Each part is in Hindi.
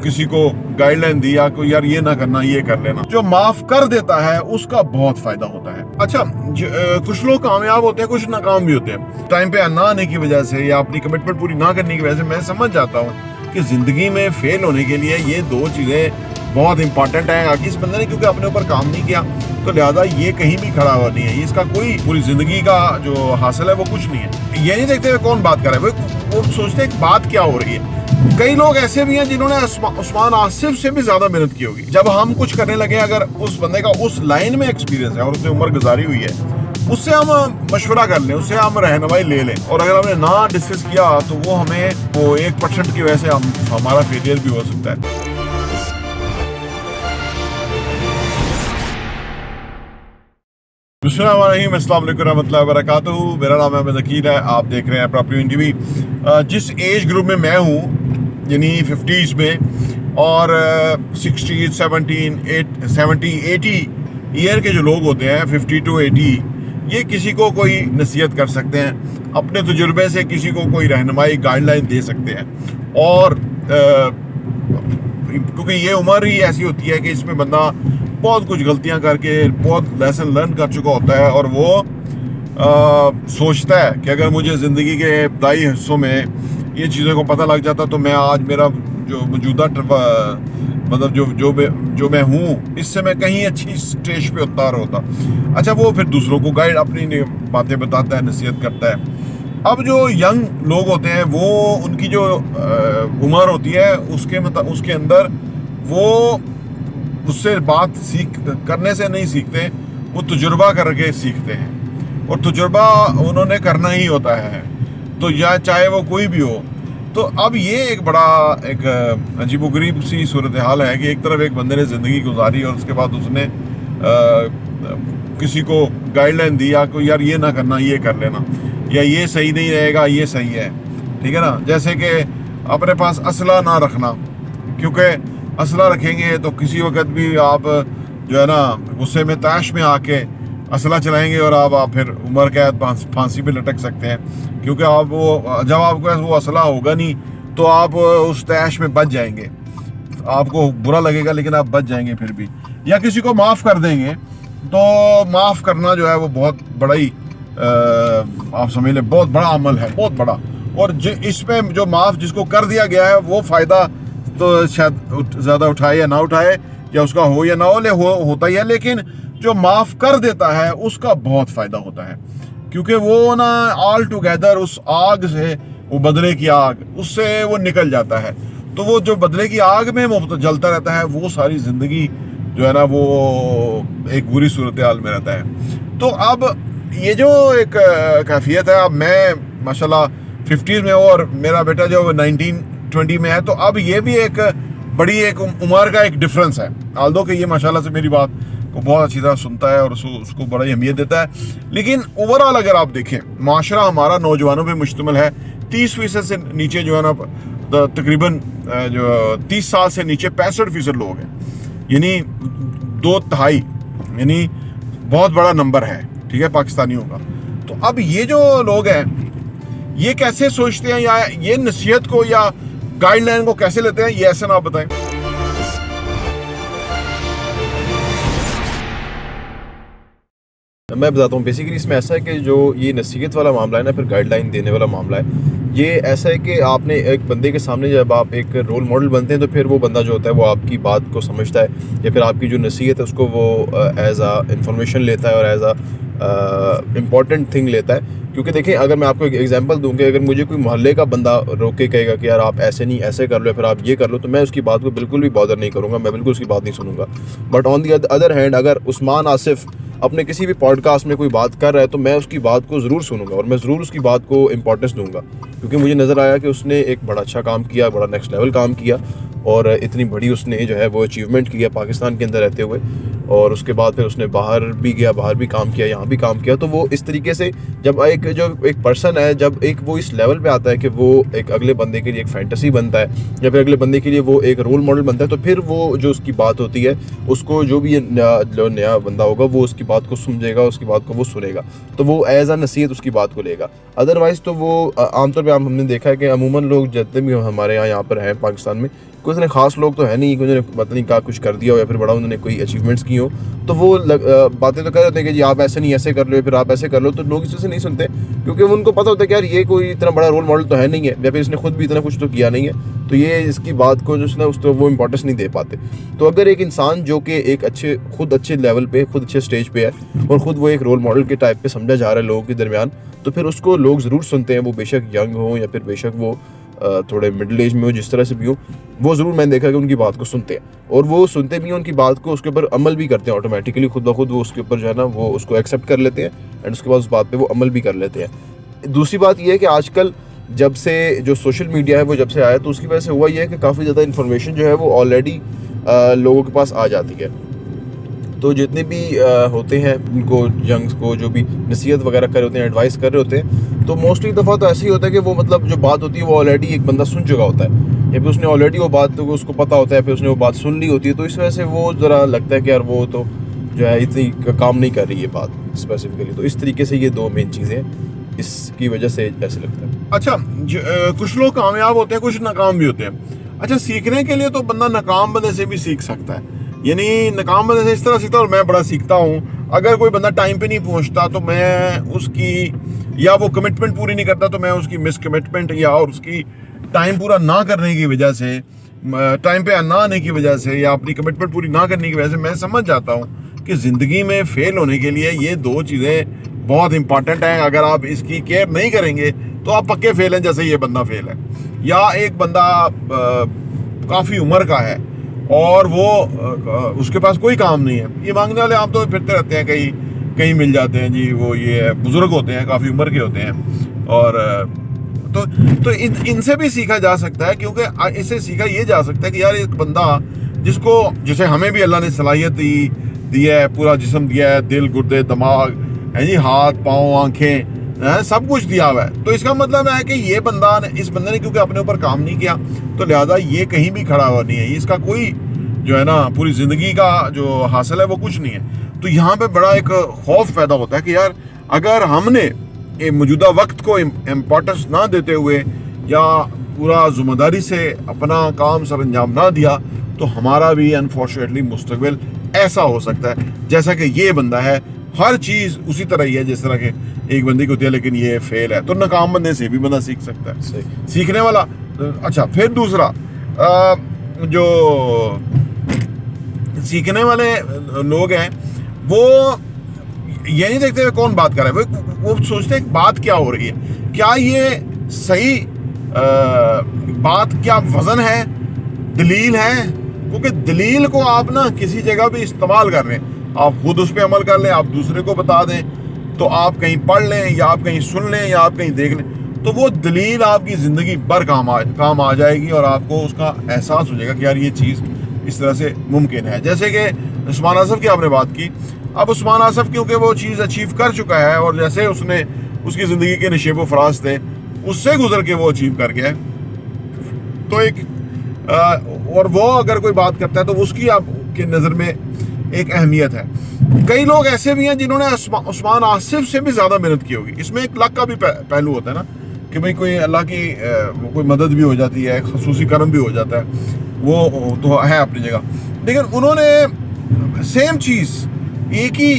किसी को गाइडलाइन दिया को यार ये ना करना, ये कर लेना। जो माफ कर देता है उसका बहुत फायदा होता है। अच्छा, कुछ लोग कामयाब होते हैं, कुछ नाकाम भी होते हैं। टाइम पे ना आने की वजह से या अपनी कमिटमेंट पूरी ना करने की वजह से मैं समझ जाता हूँ कि जिंदगी में फेल होने के लिए ये दो चीजें बहुत इंपॉर्टेंट है। इस बंदे ने क्योंकि अपने ऊपर काम नहीं किया तो लिहाजा ये कहीं भी खड़ा हुआ नहीं है, इसका कोई पूरी जिंदगी का जो हासिल है वो कुछ नहीं है। ये नहीं देखते हुए कौन बात कर रहा है, वो सोचते हैं बात क्या हो रही है। कई लोग ऐसे भी हैं जिन्होंने उस्मान आसिफ से भी ज्यादा मेहनत की होगी। जब हम कुछ करने लगे, अगर उस बंदे का उस लाइन में एक्सपीरियंस है और उसने उम्र गुजारी हुई है, उससे हम मशवरा कर लें, उससे हम रहनुमाई ले लें, और अगर हमने ना डिस्कस किया तो वो हमें वो 1% की वजह से हमारा फेलियर भी हो सकता है। अस्सलाम वालेकुम रहमतुल्लाहि व बरकातहू। मेरा नाम अहमद अकील है, आप देख रहे हैं प्रॉपर्टी टीवी। जिस एज ग्रुप में मैं हूँ, यानी 50s में, और 60, 70, 80 ईयर के जो लोग होते हैं, 50 to 80, ये किसी को कोई नसीहत कर सकते हैं, अपने तजुर्बे से किसी को कोई रहनुमाई गाइडलाइन दे सकते हैं। और क्योंकि ये उम्र ही ऐसी होती है कि इसमें बंदा बहुत कुछ गलतियां करके बहुत लेसन लर्न कर चुका होता है, और वो सोचता है कि अगर मुझे ज़िंदगी के इब्तदाई हिस्सों में ये चीज़ों को पता लग जाता तो मैं आज मेरा जो मौजूदा मतलब जो मैं हूँ, इससे मैं कहीं अच्छी स्टेज पे उतार होता। अच्छा, वो फिर दूसरों को गाइड अपनी बातें बताता है, नसीहत करता है। अब जो यंग लोग होते हैं, वो उनकी जो उम्र होती है उसके अंदर वो उससे बात करने से नहीं सीखते, वो तजुर्बा करके सीखते हैं, और तजुर्बा उन्होंने करना ही होता है, तो या चाहे वो कोई भी हो। तो अब ये एक बड़ा एक अजीबोगरीब सी सूरत हाल है कि एक तरफ एक बंदे ने ज़िंदगी गुजारी और उसके बाद उसने किसी को गाइडलाइन दिया को यार ये ना करना, ये कर लेना, या ये सही नहीं रहेगा, ये सही है, ठीक है ना। जैसे कि अपने पास असला ना रखना, क्योंकि असला रखेंगे तो किसी वक्त भी आप जो है ना गुस्से में ताश में आके असला चलाएंगे और आप फिर उम्र कैद फांसी पे लटक सकते हैं, क्योंकि आप वो जब आपके पास वो असला होगा नहीं तो आप उस तैश में बच जाएंगे। आपको बुरा लगेगा लेकिन आप बच जाएंगे फिर भी। या किसी को माफ़ कर देंगे तो माफ़ करना जो है वो बहुत बड़ा ही आप समझ लें बहुत बड़ा अमल है, बहुत बड़ा। और इसमें जो माफ़ जिसको कर दिया गया है वो फ़ायदा तो शायद ज़्यादा उठाए या ना उठाए, या उसका हो या ना होता ही है, लेकिन जो माफ़ कर देता है उसका बहुत फ़ायदा होता है, क्योंकि वो ना ऑल टुगेदर उस आग से, वो बदले की आग, उससे वो निकल जाता है। तो वो जो बदले की आग में जलता रहता है, वो सारी ज़िंदगी जो है ना वो एक बुरी सूरत हाल में रहता है। तो अब ये जो एक कैफियत है, अब मैं माशाल्लाह 50s में हूँ और मेरा बेटा जो 19-20 में है, तो अब ये भी एक बड़ी एक उम्र का एक डिफरेंस है। आल्दो कि ये माशाल्लाह से मेरी बात को बहुत अच्छी तरह सुनता है और उसको बड़ी अहमियत देता है, लेकिन ओवरऑल अगर आप देखें, माशरा हमारा नौजवानों पे मुश्तमिल है। 30% से नीचे जो है ना तकरीबन जो 30 साल से नीचे 65% लोग हैं, यानी 2/3, यानी बहुत बड़ा नंबर है, ठीक है, पाकिस्तानियों का। तो अब ये जो लोग हैं ये कैसे सोचते हैं, या ये नसीहत को या गाइडलाइन को कैसे लेते हैं, ये ऐसे ना आप बताएं। मैं बताता हूँ। बेसिकली इसमें ऐसा है कि जो ये नसीहत वाला मामला है ना, फिर गाइडलाइन देने वाला मामला है, ये ऐसा है कि आपने एक बंदे के सामने जब आप एक रोल मॉडल बनते हैं तो फिर वो बंदा जो होता है वो आपकी बात को समझता है, या फिर आपकी जो नसीहत है उसको वो एज आ इंफॉर्मेशन लेता है और एज आ इम्पॉर्टेंट थिंग लेता है। क्योंकि देखें, अगर मैं आपको एक एग्जांपल दूं कि अगर मुझे कोई मोहल्ले का बंदा रोक के कहेगा कि यार आप ऐसे नहीं, ऐसे कर लो, या फिर आप ये कर लो, तो मैं उसकी बात को बिल्कुल भी बॉदर नहीं करूँगा, मैं बिल्कुल उसकी बात नहीं सुनूंगा। But on the other hand, अगर उस्मान आसिफ अपने किसी भी पॉडकास्ट में कोई बात कर रहा है तो मैं उसकी बात को ज़रूर सुनूंगा और मैं ज़रूर उसकी बात को इंपॉर्टेंस दूंगा, क्योंकि मुझे नज़र आया कि उसने एक बड़ा अच्छा काम किया, बड़ा नेक्स्ट लेवल काम किया, और इतनी बड़ी उसने जो है वो अचीवमेंट किया पाकिस्तान के अंदर रहते हुए, और उसके बाद फिर उसने बाहर भी गया, बाहर भी काम किया, यहाँ भी काम किया। तो वो इस तरीके से जब एक पर्सन है, जब एक वो इस लेवल पे आता है कि वो एक अगले बंदे के लिए एक फैंटेसी बनता है, या फिर अगले बंदे के लिए वो एक रोल मॉडल बनता है, तो फिर वो जो उसकी बात होती है उसको जो भी जो नया बंदा होगा वो उसकी बात को समझेगा, उसकी बात को वो सुनेगा, तो वो एज आ नसीहत उसकी बात को लेगा। अदरवाइज़ तो वो आमतौर पर हमने देखा है कि अमूमन लोग जितने भी हमारे यहाँ पर हैं पाकिस्तान में, कोई इतने खास लोग तो है नहीं कि उन्होंने पता नहीं क्या कुछ कर दिया हो या फिर बड़ा उन्होंने कोई अचीवमेंट्स की हो, तो वो बातें तो कर रहे हैं कि जी आप ऐसे नहीं ऐसे कर लो, फिर आप ऐसे कर लो, तो लोग इस चीज़ से नहीं सुनते क्योंकि उनको पता होता है कि यार ये कोई इतना बड़ा रोल मॉडल तो है नहीं है, या फिर इसने खुद भी इतना कुछ तो किया नहीं है, तो ये इसकी बात को जो उसने उसको वो इंपॉर्टेंस नहीं दे पाते। तो अगर एक इंसान जो कि एक खुद अच्छे लेवल पे, खुद अच्छे स्टेज पे है और खुद वो एक रोल मॉडल के टाइप पे समझा जा रहा है लोगों के दरमियान, तो फिर उसको लोग ज़रूर सुनते हैं, वो बेशक यंग हो या फिर बेशक वो थोड़े मिडिल एज में हो, जिस तरह से भी हो, वो ज़रूर मैंने देखा कि उनकी बात को सुनते हैं, और वो सुनते भी हैं उनकी बात को, उसके ऊपर अमल भी करते हैं ऑटोमेटिकली, खुद ब खुद वो उसके ऊपर जो है ना वो उसको एक्सेप्ट कर लेते हैं एंड उसके बाद उस बात पे वो अमल भी कर लेते हैं। दूसरी बात ये है कि आजकल जब से जो सोशल मीडिया है वो जब से आया, तो उसकी वजह से हुआ ये है कि काफ़ी ज़्यादा इन्फॉर्मेशन जो है वो ऑलरेडी लोगों के पास आ जाती है। तो जितने भी होते हैं उनको यंग्स को जो भी नसीहत वगैरह कर रहे होते हैं, एडवाइस कर रहे होते हैं, तो मोस्टली दफ़ा तो ऐसे ही होता है कि वो मतलब जो बात होती है वो ऑलरेडी एक बंदा सुन चुका होता है, या फिर उसने ऑलरेडी वो बात तो उसको पता होता है, फिर उसने वो बात सुन ली होती है, तो इस वजह से वो ज़रा लगता है कि यार वो तो जो है इतनी काम नहीं कर रही है बात स्पेसिफिकली। तो इस तरीके से ये दो मेन चीज़ें इसकी वजह से ऐसे लगता है। अच्छा, कुछ लोग कामयाब होते हैं, कुछ नाकाम भी होते हैं। अच्छा, सीखने के लिए तो बंदा नाकाम बंदे से भी सीख सकता है, यानी नाकाम बंदे से इस तरह सीखता है, और मैं बड़ा सीखता हूँ। अगर कोई बंदा टाइम पे नहीं पहुँचता तो मैं उसकी, या वो कमिटमेंट पूरी नहीं करता तो मैं उसकी मिस कमिटमेंट या और उसकी टाइम पूरा ना करने की वजह से, टाइम पे ना आने की वजह से, या अपनी कमिटमेंट पूरी ना करने की वजह से मैं समझ जाता हूँ कि ज़िंदगी में फेल होने के लिए ये दो चीज़ें बहुत इंपॉर्टेंट हैं। अगर आप इसकी केयर नहीं करेंगे तो आप पक्के फेल हैं, जैसे ये बंदा फेल है। या एक बंदा काफ़ी उम्र का है और वो उसके पास कोई काम नहीं है, ये मांगने वाले आप तो फिरते रहते हैं, कहीं कहीं मिल जाते हैं जी, वो ये बुजुर्ग होते हैं, काफ़ी उम्र के होते हैं, और तो इनसे भी सीखा जा सकता है, क्योंकि इससे सीखा ये जा सकता है कि यार एक बंदा जिसे हमें भी अल्लाह ने सलाहियत दी है, पूरा जिस्म दिया है, दिल, गुर्दे, दिमाग है जी, हाथ पाँव आंखें, सब कुछ दिया हुआ है। तो इसका मतलब है कि इस बंदे ने क्योंकि अपने ऊपर काम नहीं किया, तो लिहाजा ये कहीं भी खड़ा हुआ नहीं है, इसका कोई जो है ना पूरी ज़िंदगी का जो हासिल है वो कुछ नहीं है। तो यहाँ पे बड़ा एक खौफ पैदा होता है कि यार अगर हमने मौजूदा वक्त को इम्पोर्टेंस ना देते हुए या पूरा ज़िम्मेदारी से अपना काम सर अंजाम ना दिया, तो हमारा भी अनफॉर्चुनेटली मुस्तकबिल ऐसा हो सकता है जैसा कि ये बंदा है। हर चीज़ उसी तरह ही है जिस तरह के एक बंदे की होती है, लेकिन ये फेल है। तो नाकाम बंदे से भी बंदा सीख सकता है, सीखने वाला। अच्छा, फिर दूसरा जो सीखने वाले लोग हैं वो ये नहीं देखते हुए कौन बात कर रहा है, वो सोचते हैं बात क्या हो रही है, क्या ये सही बात, क्या वजन है, दलील है। क्योंकि दलील को आप ना किसी जगह भी इस्तेमाल कर रहे हैं, आप खुद उस पर अमल कर लें, आप दूसरे को बता दें, तो आप कहीं पढ़ लें या आप कहीं सुन लें या आप कहीं देख लें, तो वो दलील आपकी ज़िंदगी भर काम आ जाएगी और आपको उसका एहसास हो जाएगा कि यार ये चीज़ इस तरह से मुमकिन है। जैसे कि उस्मान आसफ की आपने बात की, अब उस्मान आसफ क्योंकि वो चीज़ अचीव कर चुका है और जैसे उसकी ज़िंदगी के नशेब व फराज थे उससे गुजर के वो अचीव कर गया, तो और वो अगर कोई बात करता है तो उसकी आपकी नज़र में एक अहमियत है। कई लोग ऐसे भी हैं जिन्होंने उस्मान आसिफ से भी ज़्यादा मेहनत की होगी। इसमें एक लक का भी पहलू होता है ना, कि भाई कोई अल्लाह की कोई मदद भी हो जाती है, खसूसी करम भी हो जाता है, वो तो है अपनी जगह। लेकिन उन्होंने सेम चीज़, एक ही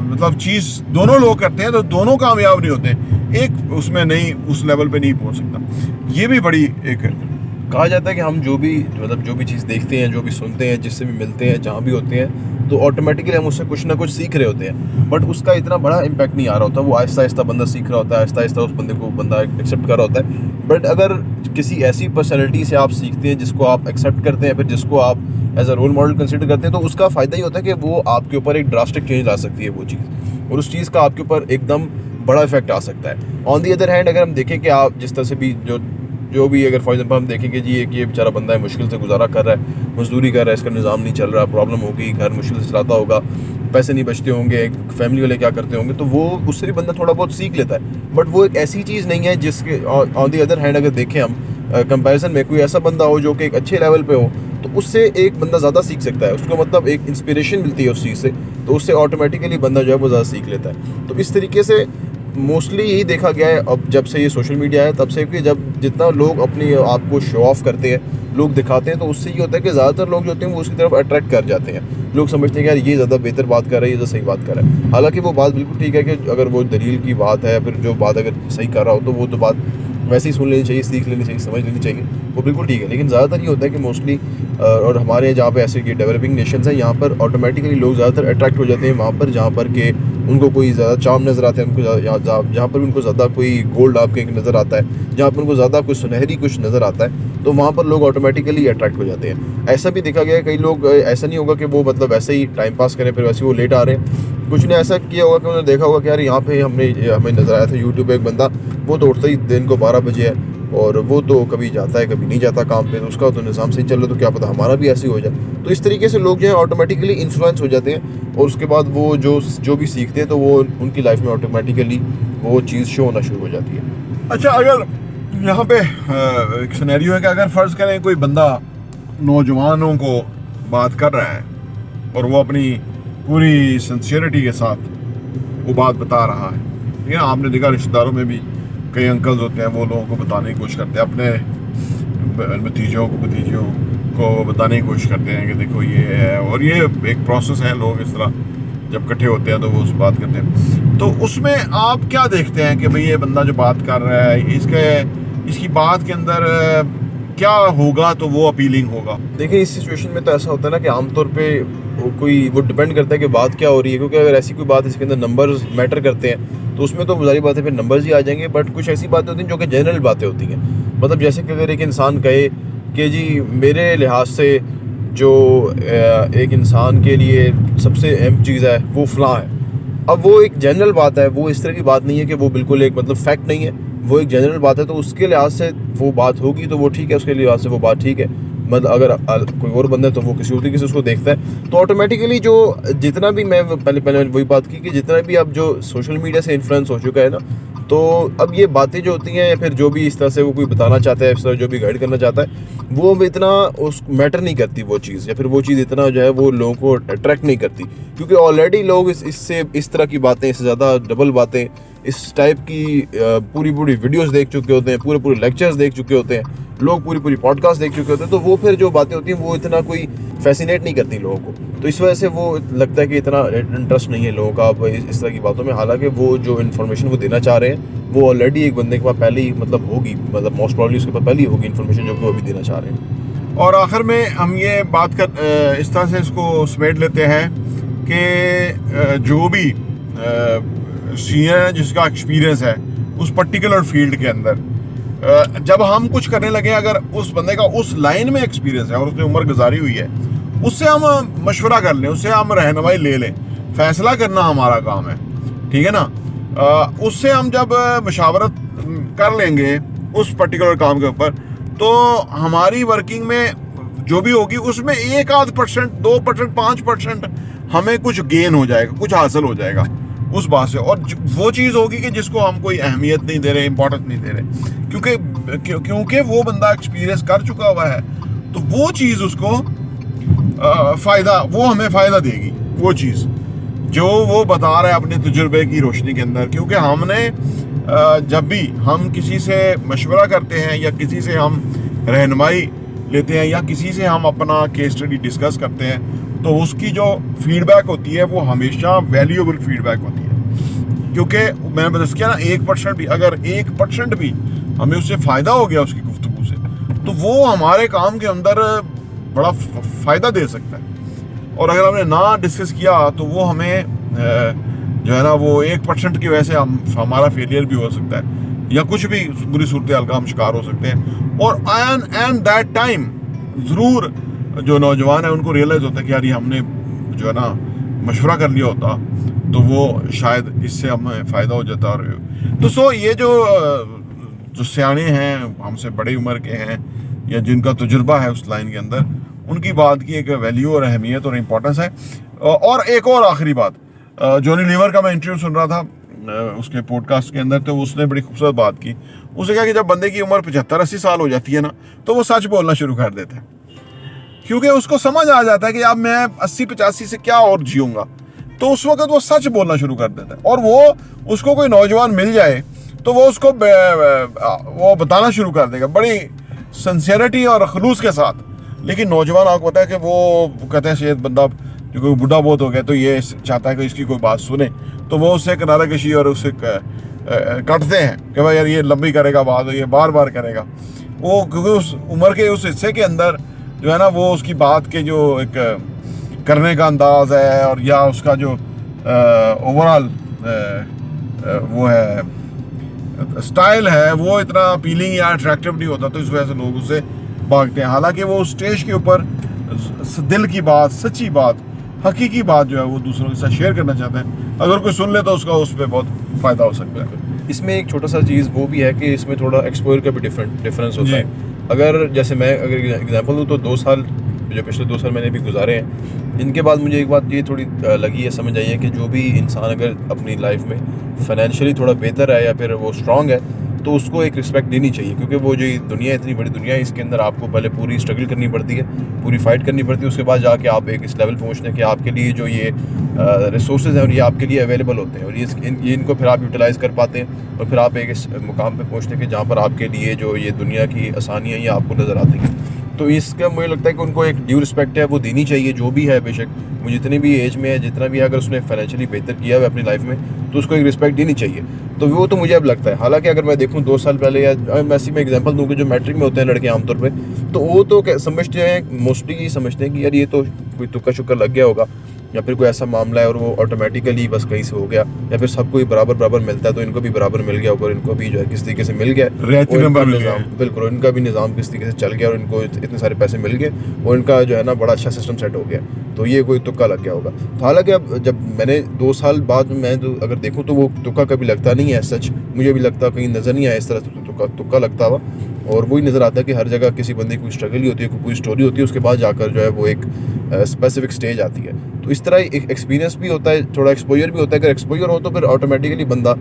मतलब चीज़ दोनों लोग करते हैं तो दोनों कामयाब नहीं होते, एक उसमें नहीं, उस लेवल पे नहीं पहुंच सकता। ये भी बड़ी एक कहा जाता है कि हम जो भी चीज़ देखते हैं, जो भी सुनते हैं, जिससे भी मिलते हैं, जहाँ भी होते हैं, तो ऑटोमेटिकली हम उससे कुछ ना कुछ सीख रहे होते हैं, बट उसका इतना बड़ा इम्पैक्ट नहीं आ रहा होता। वो आहिस्ता आहिस्ता बंदा सीख रहा होता है, आहिस्ता आहिस्ता उस बंदे को बंदा एक्सेप्ट कर रहा होता है। बट अगर किसी ऐसी पर्सनैलिटी से आप सीखते हैं जिसको आप एक्सेप्ट करते हैं, फिर जिसको आप as a role model consider करते हैं, तो उसका फ़ायदा ही होता है कि वो आपके ऊपर एक ड्रास्टिक चेंज ला सकती है वो चीज़, और उस चीज़ का आपके ऊपर एकदम बड़ा इफेक्ट आ सकता है। ऑन दी अदर हैंड, अगर हम देखें कि आप जिस तरह से भी जो भी अगर फॉर एग्जांपल हम देखेंगे जी ये बेचारा बंदा है, मुश्किल से गुजारा कर रहा है, मजदूरी कर रहा है, इसका निज़ाम नहीं चल रहा, प्रॉब्लम होगी, घर मुश्किल से चलाता होगा, पैसे नहीं बचते होंगे, फैमिली वाले क्या करते होंगे, तो वो उससे भी बंदा थोड़ा बहुत सीख लेता है। बट वो एक ऐसी चीज़ नहीं है जिसके ऑन दी अदर हैंड अगर देखें हम कंपैरिजन में, कोई ऐसा बंदा हो जो कि एक अच्छे लेवल पे हो, तो उससे एक बंदा ज़्यादा सीख सकता है, उसको मतलब एक इंस्पिरेशन मिलती है उस चीज़ से, तो उससे ऑटोमेटिकली बंदा जो है वो ज़्यादा सीख लेता है। तो इस तरीके से मोस्टली यही देखा गया है अब जब से ये सोशल मीडिया है तब से, कि जब जितना लोग अपनी आप को शो ऑफ करते हैं, लोग दिखाते हैं, तो उससे ये होता है कि ज़्यादातर लोग जो होते हैं वो उसकी तरफ अट्रैक्ट कर जाते हैं। लोग समझते हैं कि यार ये ज़्यादा बेहतर बात कर रहा है, ये ज़्यादा सही बात कर रहा है। हालांकि वो बात बिल्कुल ठीक है कि अगर वो दलील की बात है, फिर जो बात अगर सही कर रहा हो तो वो तो बात वैसे ही सुन लेनी चाहिए, सीख लेनी चाहिए, समझ लेनी चाहिए, वो बिल्कुल ठीक है। लेकिन ज़्यादातर ये होता है कि मोस्टली और हमारे जहाँ पे ऐसे ये डेवलपिंग नेशंस हैं, यहाँ पर ऑटोमेटिकली लोग ज़्यादातर अट्रैक्ट हो जाते हैं वहाँ पर जहाँ पर के उनको कोई ज़्यादा चार्म नज़र आता है, उनको जहाँ पर उनको ज़्यादा कोई गोल्ड आपके नज़र आता है, जहाँ पर उनको ज़्यादा कुछ सुनहरी कुछ नज़र आता है, तो वहाँ पर लोग ऑटोमेटिकली अट्रैक्ट हो जाते हैं। ऐसा भी देखा गया है, कई लोग ऐसा नहीं होगा कि वो मतलब ऐसे ही टाइम पास करें फिर वैसे वो लेट आ रहे हैं, कुछ ने ऐसा किया होगा कि उन्होंने देखा होगा कि यार यहाँ पे हमें नज़र आया था यूट्यूब पे एक बंदा, वो तो उठता ही दिन को 12 बजे है और वो तो कभी जाता है कभी नहीं जाता काम पे, तो उसका तो निज़ाम सही चल रहा है, तो क्या पता हमारा भी ऐसे ही हो जाए। तो इस तरीके से लोग जो है ऑटोमेटिकली इन्फ्लुएंस हो जाते हैं और उसके बाद वो जो भी सीखते हैं तो वो उनकी लाइफ में ऑटोमेटिकली वो चीज़ शो होना शुरू हो जाती है। अच्छा, अगर यहाँ पे एक सिनेरियो है कि अगर फ़र्ज़ करें कोई बंदा नौजवानों को बात कर रहा है और वो अपनी पूरी सिंसियरिटी के साथ वो बात बता रहा है, ठीक है। आपने देखा रिश्तेदारों में भी कई अंकल्स होते हैं, वो लोगों को बताने की कोशिश करते हैं, अपने भतीजों को बताने की कोशिश करते हैं कि देखो ये है, और ये एक प्रोसेस है। लोग इस तरह जब इकट्ठे होते हैं तो वो उस बात करते हैं। तो उसमें आप क्या देखते हैं कि भाई ये बंदा जो बात कर रहा है, इसकी बात के अंदर क्या होगा तो वो अपीलिंग होगा? देखिए, इस सिचुएशन में तो ऐसा होता है ना कि आमतौर पे वो डिपेंड करता है कि बात क्या हो रही है, क्योंकि अगर ऐसी कोई बात इसके अंदर नंबर्स मैटर करते हैं तो उसमें तो जारी बात है फिर नंबर्स ही आ जाएंगे। बट कुछ ऐसी बातें होती हैं जो कि जनरल बातें होती हैं, मतलब जैसे कि अगर एक इंसान कहे कि जी मेरे लिहाज से जो एक इंसान के लिए सबसे अहम चीज़ है वो फ़लाँ है, अब वो एक जनरल बात है, वो इस तरह की बात नहीं है कि वो बिल्कुल एक मतलब फैक्ट नहीं है, वो एक जनरल बात है, तो उसके लिहाज से वो बात होगी तो वो ठीक है, उसके लिहाज से वो बात ठीक है। मतलब अगर कोई और बंदा है तो वो किसी और तरीके से उसको देखता है, तो ऑटोमेटिकली जो जितना भी मैं पहले वही बात की कि जितना भी अब जो सोशल मीडिया से इन्फ्लुएंस हो चुका है ना, तो अब ये बातें जो होती हैं या फिर जो भी इस तरह से वो कोई बताना चाहता है, इस तरह जो भी गाइड करना चाहता है, वो इतना उस मैटर नहीं करती वो चीज़, या फिर वो चीज़ इतना जो है वो लोगों को अट्रैक्ट नहीं करती, क्योंकि ऑलरेडी लोग इस तरह की बातें, इससे ज़्यादा डबल बातें, इस टाइप की पूरी वीडियोस देख चुके होते हैं, पूरे लेक्चर्स देख चुके होते हैं, लोग पूरी पॉडकास्ट देख चुके होते हैं, तो वो फिर जो बातें होती हैं वो इतना कोई फैसिनेट नहीं करती लोगों को, तो इस वजह से वो लगता है कि इतना इंटरेस्ट नहीं है लोगों का अब इस तरह की बातों में। हालांकि वो जो इन्फॉर्मेशन वो देना चाह रहे हैं वो ऑलरेडी एक बंदे के पास पहले ही मतलब होगी, मतलब मोस्ट प्रॉब्ली उसके पास पहले ही होगी इन्फॉर्मेशन जो कि वो अभी देना चाह रहे हैं। और आखिर में हम ये बात कर इस तरह से इसको समेट लेते हैं कि जो भी सीनियर है जिसका एक्सपीरियंस है उस पर्टिकुलर फील्ड के अंदर, जब हम कुछ करने लगे, अगर उस बंदे का उस लाइन में एक्सपीरियंस है और उसने उम्र गुजारी हुई है, उससे हम मशवरा कर लें, उससे हम रहनुमाई ले लें, फैसला करना हमारा काम है, ठीक है ना। उससे हम जब मशावरत कर लेंगे उस पर्टिकुलर काम के ऊपर, तो हमारी वर्किंग में जो भी होगी उसमें 1-2%, 2%, 5% हमें कुछ गेन हो जाएगा, कुछ हासिल हो जाएगा उस बात से। और वो चीज़ होगी कि जिसको हम कोई अहमियत नहीं दे रहे, इंपॉर्टेंस नहीं दे रहे, क्योंकि वो बंदा एक्सपीरियंस कर चुका हुआ है, तो वो चीज़ उसको वो हमें फ़ायदा देगी, वो चीज़ जो वो बता रहा है अपने तजुर्बे की रोशनी के अंदर। क्योंकि हमने जब भी हम किसी से मशवरा करते हैं या किसी से हम रहनुमाई लेते हैं या किसी से हम अपना केस स्टडी डिस्कस करते हैं, तो उसकी जो फीडबैक होती है वो हमेशा वैल्यूएबल फीडबैक होती है। क्योंकि मैंने बता किया ना, 1% भी, अगर 1% भी हमें उससे फ़ायदा हो गया उसकी गुफ्तगू से, तो वो हमारे काम के अंदर बड़ा फ़ायदा दे सकता है। और अगर हमने ना डिस्कस किया तो वो हमें जो है ना वो 1% की वजह से हमारा फेलियर भी हो सकता है या कुछ भी बुरी सूरत हाल का हम शिकार हो सकते हैं। और एंड दैट टाइम ज़रूर जो नौजवान है उनको रियलाइज़ होता है कि यार ये हमने जो है ना मशवरा कर लिया होता तो वो शायद इससे हमें फ़ायदा हो जाता। और तो ये जो सियाने हैं, हमसे बड़े उम्र के हैं या जिनका तजुर्बा है उस लाइन के अंदर, उनकी बात की एक वैल्यू और अहमियत और इम्पोर्टेंस है। और एक और आखिरी बात, जॉनी लीवर का मैं इंटरव्यू सुन रहा था उसके पॉडकास्ट के अंदर, तो उसने बड़ी खूबसूरत बात की। उसने कहा कि जब बंदे की उम्र 75-80 साल हो जाती है ना, तो वो सच बोलना शुरू कर देता है, क्योंकि उसको समझ आ जाता है कि अब मैं 80-85 से क्या और जीऊँगा, तो उस वक्त वो सच बोलना शुरू कर देता है। और वो उसको कोई नौजवान मिल जाए तो वो उसको वो बताना शुरू कर देगा बड़ी सिंसियरिटी और खलूस के साथ। लेकिन नौजवान आपको पता है कि वो कहते हैं शायद बंदा जो कोई बुढ़ा बहुत हो गया तो ये चाहता है कि इसकी कोई बात सुने, तो वो उससे किनारा कशी और उससे कटते हैं कि भाई यार ये लंबी करेगा बात, ये बार बार करेगा वो, क्योंकि उस उम्र के उस हिस्से के अंदर जो है ना वो उसकी बात के जो एक करने का अंदाज है और या उसका जो ओवरऑल वो है स्टाइल है वो इतना अपीलिंग या अट्रैक्टिव नहीं होता, तो इस वजह से लोग उससे भागते हैं। हालांकि वो स्टेज के ऊपर दिल की बात, सच्ची बात, हकीकी बात जो है वो दूसरों के साथ शेयर करना चाहते हैं। अगर कोई सुन ले तो उसका उस पर बहुत फ़ायदा हो सकता है। इसमें एक छोटा सा चीज़ वो भी है कि इसमें थोड़ा एक्सपोजर का भी डिफरेंस होता जी। है। अगर जैसे मैं अगर एग्जांपल दूँ तो 2 साल जो पिछले 2 साल मैंने भी गुजारे हैं, इनके बाद मुझे एक बात ये थोड़ी लगी है, समझ आई है कि जो भी इंसान अगर अपनी लाइफ में फाइनेंशियली थोड़ा बेहतर है या फिर वो स्ट्रांग है तो उसको एक रिस्पेक्ट देनी चाहिए। क्योंकि वो जो दुनिया है, इतनी बड़ी दुनिया है, इसके अंदर आपको पहले पूरी स्ट्रगल करनी पड़ती है, पूरी फाइट करनी पड़ती है, उसके बाद जाके आप एक इस लेवल पहुँचते हैं कि आपके लिए जो ये रिसोर्सेज हैं और ये आपके लिए अवेलेबल होते हैं और ये इनको फिर आप यूटिलाइज़ कर पाते हैं और फिर आप एक इस मुकाम पे पहुँचते हैं कि जहाँ पर आपके लिए जो ये दुनिया की आसानियाँ ये आपको नज़र आती हैं। तो इसका मुझे लगता है कि उनको एक ड्यू रिस्पेक्ट है वो देनी चाहिए, जो भी है, बेशक वो जितनी भी एज में है, जितना भी है, अगर उसने फाइनेंशियली बेहतर किया है अपनी लाइफ में तो उसको एक रिस्पेक्ट देनी चाहिए। तो वो तो मुझे अब लगता है। हालांकि अगर मैं देखूं 2 साल पहले या मैं ऐसी में एग्जांपल दूं कि जो मैट्रिक में होते हैं लड़के आमतौर पे, तो वो तो समझते हैं, मोस्टली ये समझते हैं कि यार ये तो कोई तुक्का शुक्का लग गया होगा या फिर कोई ऐसा मामला है और वो ऑटोमेटिकली बस कहीं से हो गया, या फिर सबको ही बराबर बराबर मिलता है तो इनको भी बराबर मिल गया और इनको भी जो है किस तरीके से मिल गया, रियायती नंबर मिल गया। बिल्कुल इनका भी निज़ाम किस तरीके से चल गया और इनको इतने सारे पैसे मिल गए और इनका जो है ना बड़ा अच्छा सिस्टम सेट हो गया, तो ये कोई तुक्का लग गया होगा। तो हालांकि अब जब मैंने 2 साल बाद मैं तो अगर देखूँ तो वो तुक्का कभी लगता नहीं है, सच मुझे भी लगता कहीं नज़र नहीं आया इस तरह तुक्का लगता हुआ। और वही नज़र आता है कि हर जगह किसी बंदे की कोई स्ट्रगल ही होती है, कोई पूरी स्टोरी होती है, उसके बाद जाकर जो है वो एक स्पेसिफिक स्टेज आती है। तो इस तरह एक एक्सपीरियंस भी होता है, थोड़ा एक्सपोजर भी होता है। अगर एक्सपोजर हो तो फिर ऑटोमेटिकली बंदा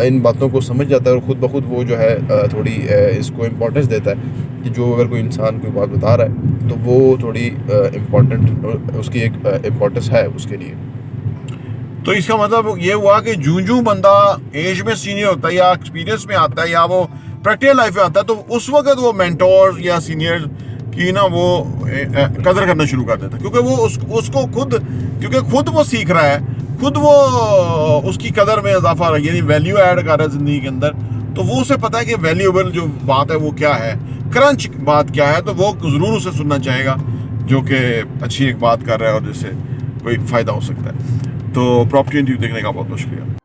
इन बातों को समझ जाता है और ख़ुद ब खुद वो जो है थोड़ी इसको इम्पोर्टेंस देता है कि जो अगर कोई इंसान कोई बात बता रहा है तो वो थोड़ी इम्पोर्टेंट, उसकी एक इम्पोर्टेंस है उसके लिए। तो इसका मतलब ये हुआ कि जूं बंदा एज में सीनियर होता है या एक्सपीरियंस में आता है या वो प्रैक्टिकल लाइफ में आता है तो उस वक्त वो मेंटोर या सीनियर की ना वो कदर करना शुरू कर देता है, क्योंकि वो उसको खुद वो सीख रहा है, खुद वो उसकी कदर में इजाफा यानी वैल्यू ऐड कर रहा है ज़िंदगी के अंदर। तो वो उसे पता है कि वैल्यूएबल जो बात है वो क्या है, क्रंच बात क्या है, तो वो ज़रूर उसे सुनना चाहेगा जो कि अच्छी एक बात कर रहा है और जिससे कोई फ़ायदा हो सकता है। तो प्रॉपर्टी इंटरव्यू देखने का बहुत बहुत शुक्रिया।